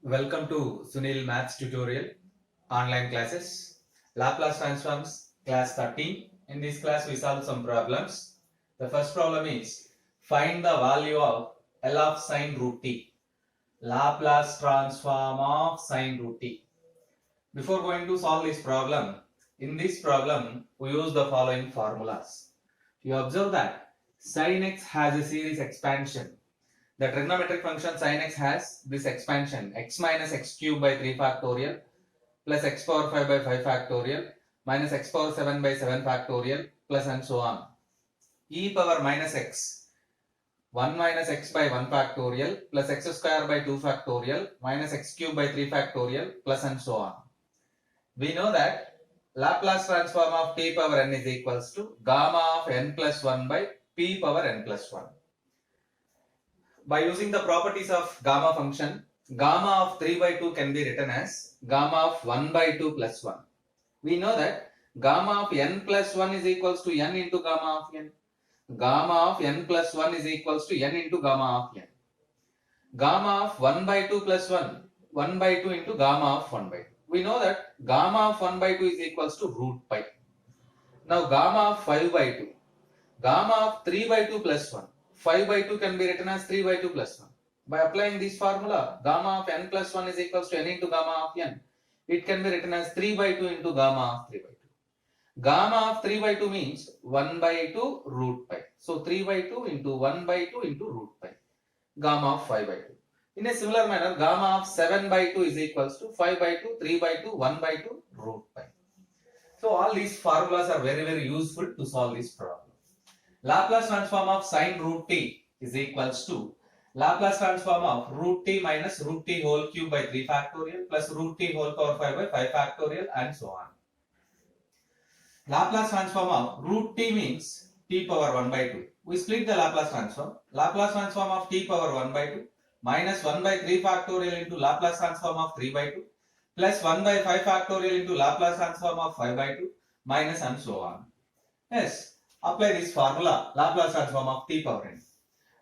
Welcome to Sunil Maths tutorial online classes. Laplace transforms class 13. In this class we solve some problems. The first problem is find the value of L of sine root t. Laplace transform of sine root t. Before going to solve this problem, in this problem we use the following formulas. You observe that sin x has a series expansion. The trigonometric function sin x has this expansion x minus x cube by 3 factorial plus x power 5 by 5 factorial minus x power 7 by 7 factorial plus and so on. E power minus x 1 minus x by 1 factorial plus x square by 2 factorial minus x cube by 3 factorial plus and so on. We know that Laplace transform of t power n is equals to gamma of n plus 1 by p power n plus 1. By using the properties of gamma function, gamma of 3 by 2 can be written as gamma of 1 by 2 plus 1. We know that gamma of n plus 1 is equals to n into gamma of n. Gamma of n plus 1 is equals to n into gamma of n. Gamma of 1 by 2 plus 1, 1 by 2 into gamma of 1 by 2. We know that gamma of 1 by 2 is equals to root pi. Now gamma of 5 by 2, gamma of 3 by 2 plus 1. 5 by 2 can be written as 3 by 2 plus 1. By applying this formula, gamma of n plus 1 is equals to n into gamma of n. It can be written as 3 by 2 into gamma of 3 by 2. Gamma of 3 by 2 means 1 by 2 root pi. So 3 by 2 into 1 by 2 into root pi. Gamma of 5 by 2. In a similar manner, gamma of 7 by 2 is equals to 5 by 2, 3 by 2, 1 by 2 root pi. So all these formulas are very useful to solve this problem. Laplace transform of sine root t is equals to Laplace transform of root t minus root t whole cube by 3 factorial plus root t whole power 5 by 5 factorial and so on. Laplace transform of root t means t power 1 by 2. We split the Laplace transform. Laplace transform of t power 1 by 2 minus 1 by 3 factorial into Laplace transform of 3 by 2 plus 1 by 5 factorial into Laplace transform of 5 by 2 minus and so on. Yes. Apply this formula, Laplace transform of t power n.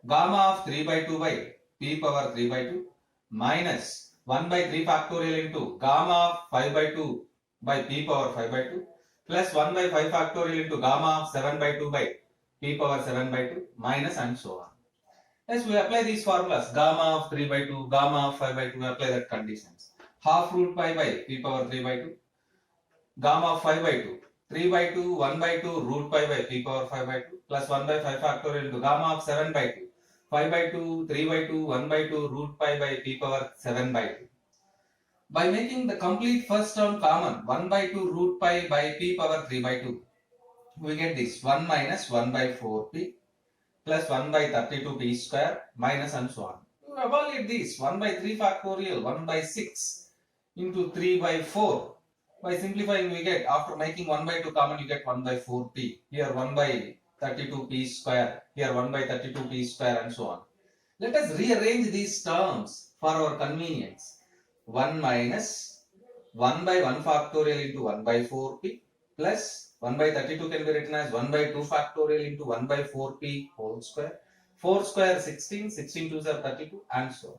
Gamma of 3 by 2 by p power 3 by 2 minus 1 by 3 factorial into gamma of 5 by 2 by p power 5 by 2 plus 1 by 5 factorial into gamma of 7 by 2 by p power 7 by 2 minus and so on. As we apply these formulas, gamma of 3 by 2, gamma of 5 by 2, we apply that conditions. Half root pi by p power 3 by 2, gamma of 5 by 2. 3 by 2, 1 by 2, root pi by p power 5 by 2 plus 1 by 5 factorial into gamma of 7 by 2, 5 by 2, 3 by 2, 1 by 2, root pi by p power 7 by 2. By making the complete first term common, 1 by 2 root pi by p power 3 by 2, we get this 1 minus 1 by 4p plus 1 by 32p square minus and so on. You evaluate this 1 by 3 factorial, 1 by 6 into 3 by 4. By simplifying, we get, after making 1 by 2 common, you get 1 by 4p. Here 1 by 32p square. Here 1 by 32p square and so on. Let us rearrange these terms for our convenience. 1 minus 1 by 1 factorial into 1 by 4p plus 1 by 32 can be written as 1 by 2 factorial into 1 by 4p whole square. 4 square 16, 16 2s are 32 and so on.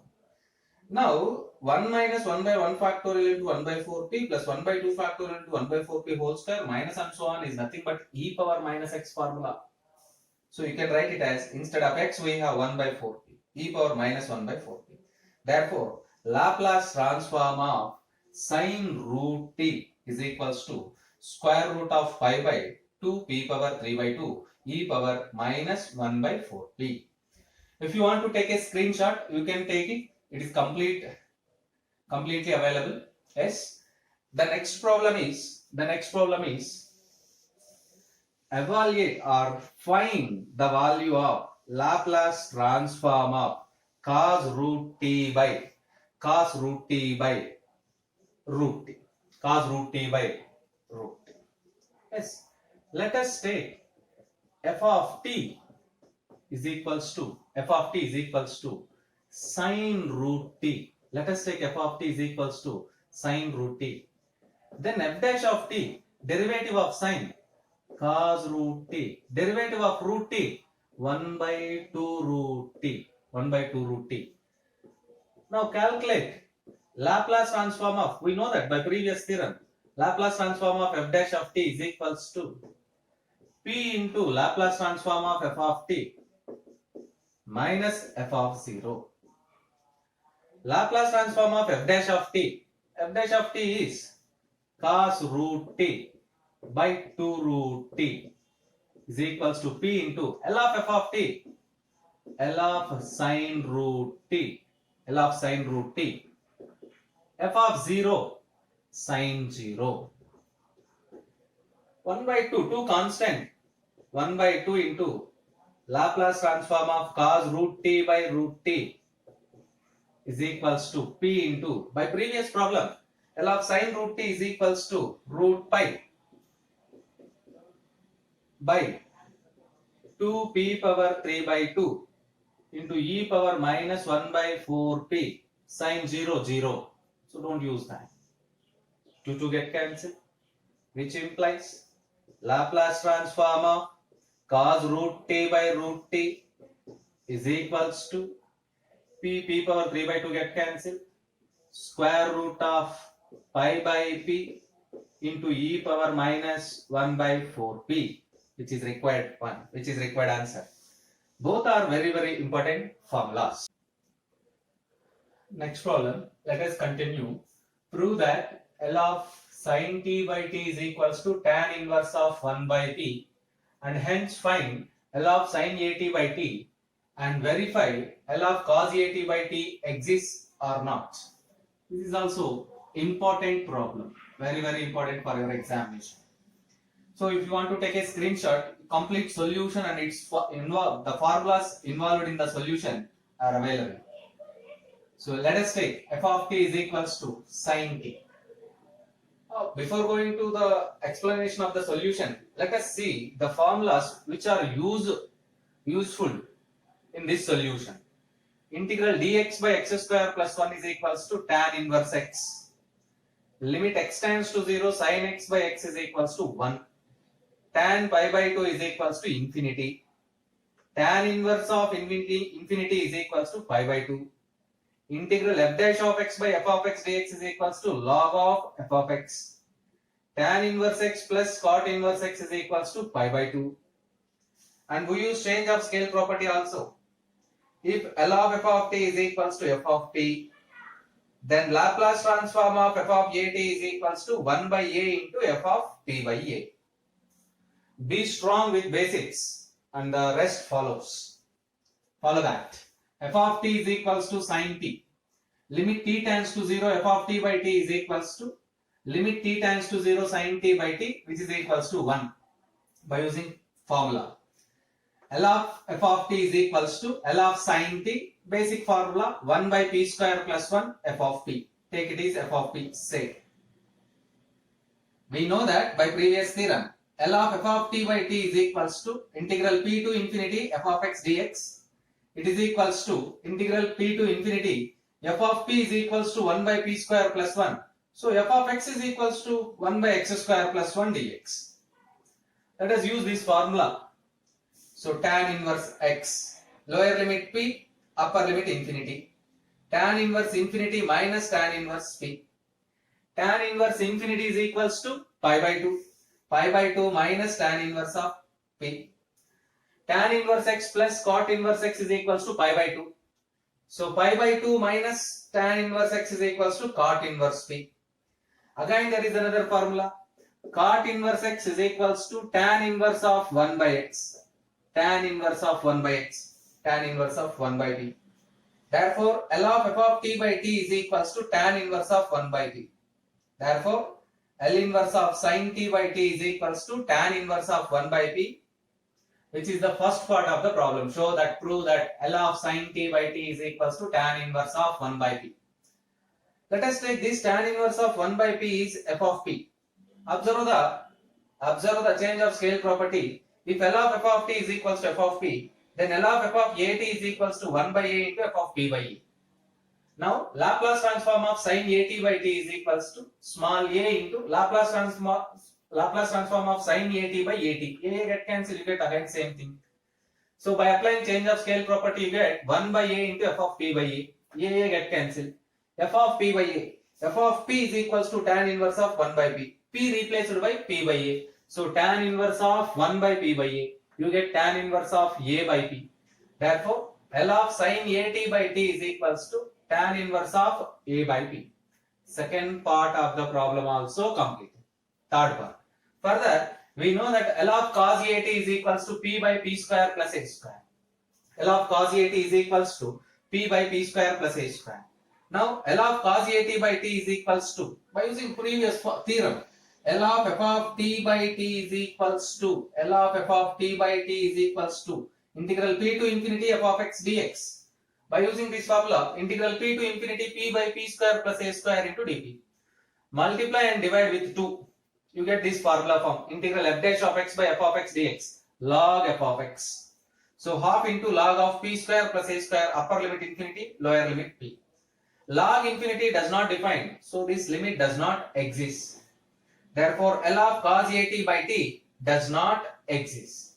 Now, 1 minus 1 by 1 factorial into 1 by 4p plus 1 by 2 factorial into 1 by 4p whole square minus and so on is nothing but e power minus x formula. So, you can write it as, instead of x, we have 1 by 4p, e power minus 1 by 4p. Therefore, Laplace transform of sine root t is equals to square root of 5 by 2p power 3 by 2 e power minus 1 by 4p. If you want to take a screenshot, you can take it. It is completely available. Yes. The next problem is evaluate or find the value of Laplace transform of cos root t by root t. Cos root t by root t. Yes. Let us take f of t is equals to sine root t. Let us take f of t is equals to sine root t. Then f dash of t, derivative of sine, cos root t. Derivative of root t, 1 by 2 root t. 1 by 2 root t. Now calculate Laplace transform of, we know that by previous theorem, Laplace transform of f dash of t is equals to p into Laplace transform of f of t minus f of 0. Laplace transform of f dash of t. F dash of t is cos root t by 2 root t is equals to p into L of f of t, L of sine root t, L of sine root t, f of 0, sine 0. 1 by 2, 2 constant, 1 by 2 into Laplace transform of cos root t by root t is equals to p into, by previous problem, L of sine root t is equals to root pi by 2p power 3 by 2 into e power minus 1 by 4p sine 0, 0. So don't use that. 2 get cancelled, which implies Laplace transform of cos root t by root t is equals to p power 3 by 2 get cancelled, square root of pi by p into e power minus 1 by 4p, which is required one, which is required answer. Both are very, very important formulas. Next problem, let us continue. Prove that L of sin t by t is equals to tan inverse of 1 by p, and hence find L of sin at by t and verify L of cos at by t exists or not. This is also important problem, very, very important for your examination. So if you want to take a screenshot, complete solution and its the formulas involved in the solution are available. So let us take f of t is equals to sin t. Before going to the explanation of the solution, let us see the formulas which are useful in this solution. Integral dx by x square plus 1 is equals to tan inverse x. Limit x tends to 0, sin x by x is equals to 1. Tan pi by 2 is equals to infinity. Tan inverse of infinity is equals to pi by 2. Integral f dash of x by f of x dx is equals to log of f of x. Tan inverse x plus cot inverse x is equals to pi by 2. And we use change of scale property also. If L of f of t is equals to f of t, then Laplace transform of f of a t is equals to 1 by a into f of t by a. Be strong with basics and the rest follows. Follow that. F of t is equals to sin t. Limit t tends to 0, f of t by t is equals to limit t tends to 0 sin t by t, which is equals to 1 by using formula. L of f of t is equals to L of sin t, basic formula 1 by p square plus 1 f of p. Take it is f of p, say. We know that by previous theorem, L of f of t by t is equals to integral p to infinity f of x dx. It is equals to integral p to infinity f of p is equals to 1 by p square plus 1. So f of x is equals to 1 by x square plus 1 dx. Let us use this formula. So tan inverse x, lower limit p, upper limit infinity. Tan inverse infinity minus tan inverse p. Tan inverse infinity is equals to pi by 2. Pi by 2 minus tan inverse of p. Tan inverse x plus cot inverse x is equals to pi by 2. So pi by 2 minus tan inverse x is equals to cot inverse p. Again there is another formula. Cot inverse x is equals to tan inverse of 1 by x. Tan inverse of 1 by x. Tan inverse of 1 by p. Therefore L of f of t by t is equals to tan inverse of 1 by p. Therefore L inverse of sin t by t is equals to tan inverse of 1 by p, which is the first part of the problem. Show that, prove that L of sin t by t is equals to tan inverse of 1 by p. Let us take this tan inverse of 1 by p is f of p. Observe the change of scale property. If L of f of t is equals to f of p, then L of f of a t is equals to 1 by a into f of p by e. Now Laplace transform of sin a t by t is equals to small a into Laplace transform of sin a t by a t. A get cancelled, you get again same thing. So by applying change of scale property, you get 1 by a into f of p by e. A get cancelled. f of p by a. F of p is equals to tan inverse of 1 by p. P replaced by p by a. So tan inverse of 1 by p by a. You get tan inverse of a by p. Therefore, L of sin at by t is equals to tan inverse of a by p. Second part of the problem also completed. Third part. Further, we know that L of cos at is equals to p by p square plus h square. L of cos at is equals to p by p square plus h square. Now, L of cos at by t is equals to, by using previous theorem, L of f of t by t is equals to, L of f of t by t is equals to integral p to infinity f of x dx. By using this formula, integral p to infinity p by p square plus a square into dp. Multiply and divide with 2. You get this formula form, integral f dash of x by f of x dx, log f of x. So half into log of p square plus a square, upper limit infinity, lower limit p. Log infinity does not define, so this limit does not exist. Therefore, L of cos at by t does not exist.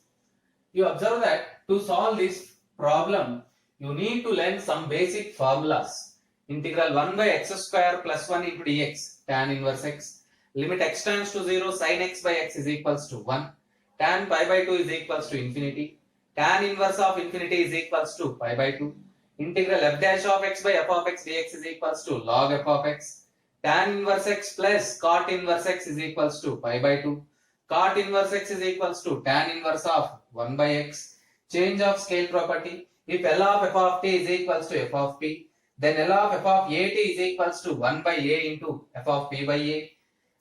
You observe that to solve this problem, you need to learn some basic formulas. Integral 1 by x square plus 1 into dx, tan inverse x. Limit x tends to 0, sin x by x is equals to 1. Tan pi by 2 is equals to infinity. Tan inverse of infinity is equals to pi by 2. Integral f dash of x by f of x dx is equals to log f of x. Tan inverse x plus cot inverse x is equals to pi by 2. Cot inverse x is equals to tan inverse of 1 by x. Change of scale property. If L of f of t is equals to f of p, then L of f of at is equals to 1 by a into f of p by a.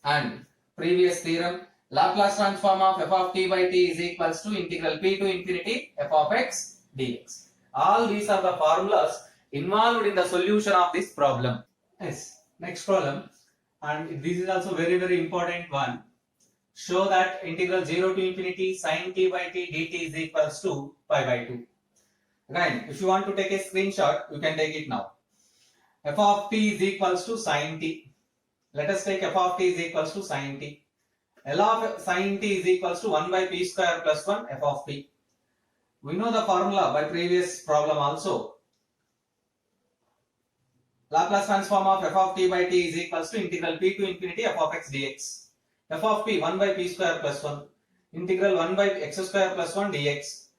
And previous theorem, Laplace transform of f of t by t is equals to integral p to infinity f of x dx. All these are the formulas involved in the solution of this problem. Yes, next problem, and this is also very important one. Show that integral 0 to infinity sin t by t dt is equals to pi by 2. Again, if you want to take a screenshot, you can take it now. F of t is equals to sin t. Let us take f of t is equals to sin t. L of sin t is equals to 1 by p square plus 1 f of t. We know the formula by previous problem also. Laplace transform of f of t by t is equals to integral p to infinity f of x dx. F of p 1 by p square plus 1. Integral 1 by x square plus 1 dx.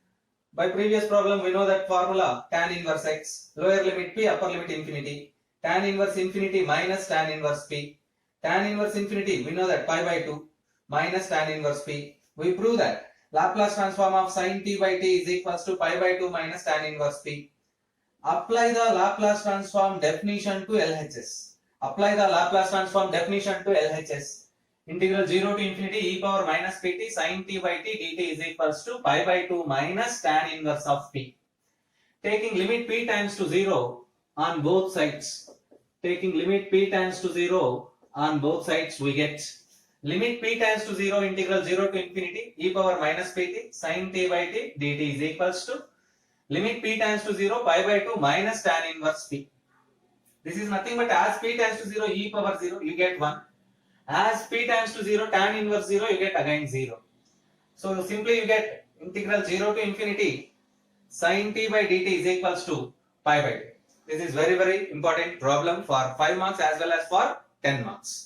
By previous problem we know that formula tan inverse x, lower limit p, upper limit infinity. Tan inverse infinity minus tan inverse p. Tan inverse infinity we know that pi by 2 minus tan inverse p. We prove that Laplace transform of sin t by t is equals to pi by 2 minus tan inverse p. Apply the Laplace transform definition to LHS. Apply the Laplace transform definition to LHS. Integral 0 to infinity e power minus pt sin t by t dt is equals to pi by 2 minus tan inverse of p. Taking limit p tends to 0 on both sides. Taking limit p tends to 0 on both sides, we get limit p tends to 0 integral 0 to infinity e power minus pt sin t by t dt is equals to limit p tends to 0 pi by 2 minus tan inverse p. This is nothing but as p tends to 0 e power 0 you get 1. As p tends to 0 tan inverse 0 you get again 0. So simply you get integral 0 to infinity sin t by dt is equals to pi by 2. This is very important problem for 5 marks as well as for 10 marks.